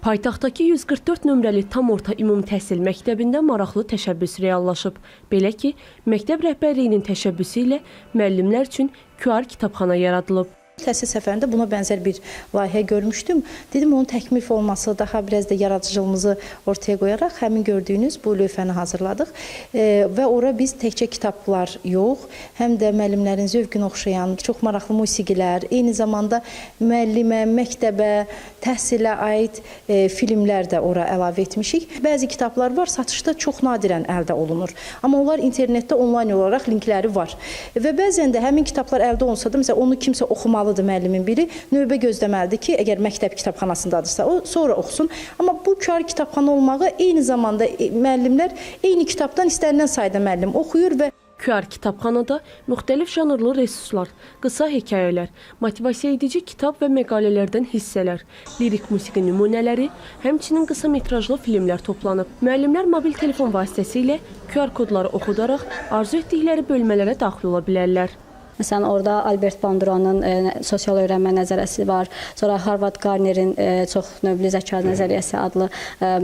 Paytaxtdakı 144 nömrəli tam orta ümumi təhsil məktəbində maraqlı təşəbbüs reallaşıb. Belə ki, məktəb rəhbərliyinin təşəbbüsü ilə müəllimlər üçün QR kitabxana yaradılıb. Təhsil səfərində buna bənzər bir layihə görmüşdüm. Dedim, onun təkmil olması, daha biraz da yaradıcılığımızı ortaya qoyaraq həmin gördüyünüz bu lövhəni hazırladıq. Və ora biz təkcə kitablar yox, həm də müəllimlərin zövqünə oxşayan çox maraqlı musiqilər, eyni zamanda müəllimə, məktəbə, təhsilə aid filmlər də ora əlavə etmişik. Bəzi kitablar var, satışda çox nadirən əldə olunur. Amma onlar internetdə onlayn olaraq linkləri var. Və bəzən də həmin kitablar əldə olunsa da, məsələn, onu kimsə oxumalıdır müəllimin biri, növbə gözləməlidir ki, əgər məktəb kitabxanasındadırsa, o sonra oxusun. Amma bu QR kitabxana olmağı eyni zamanda müəllimlər eyni kitabdan istənilən sayda müəllim oxuyur və QR kitabxanada müxtəlif janrlı resurslar, qısa hekayələr, motivasiya edici kitab və məqalələrdən hissələr, lirik musiqi nümunələri, həmçinin qısa metrajlı filmlər toplanıb. Müəllimlər mobil telefon vasitəsilə QR kodları oxudaraq arzu etdikləri bölmələrə daxil ola bilərlər. Məsələn, orada Albert Banduranın sosial öyrənmə nəzəriyyəsi var. Sonra Harvard Gardnerin çox növlü zəka nəzəriyyəsi adlı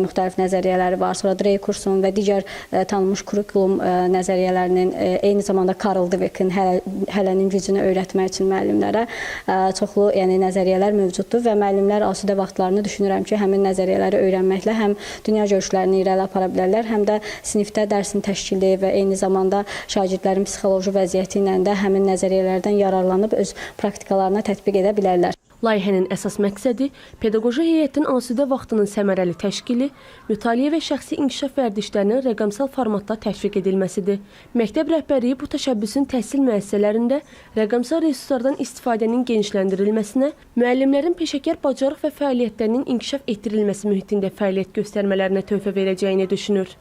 müxtəlif nəzəriyyələri var. Sonra Dreykursun və digər tanınmış kurikulum nəzəriyyələrinin, eyni zamanda Karl Dweck'in hələnin gücünü öyrətmək üçün müəllimlərə çoxlu nəzəriyyələr mövcuddur və müəllimlər asudə vaxtlarını düşünürəm ki, həmin nəzəriyyələri öyrənməklə həm dünya görüşlərini irəli apara bilərlər, həm də sinifdə dərsin təşkili və eyni zamanda şagirdlərin psixoloji vəziyyəti ilə də həmin nəzəriyyələrdən yararlanıb öz praktikalarına tətbiq edə bilərlər. Layihənin əsas məqsədi pedaqoji heyətin asudə vaxtının səmərəli təşkili, mütaliə və şəxsi inkişaf vərdişlərinin rəqəmsal formatda təşviq edilməsidir. Məktəb rəhbərliyi bu təşəbbüsün təhsil müəssisələrində rəqəmsal resurslardan istifadənin genişləndirilməsinə, müəllimlərin peşəkar bacarıq və fəaliyyətlərinin inkişaf etdirilməsi mühitində fəaliyyət göstərmələrinə töhfə verəcəyini düşünür.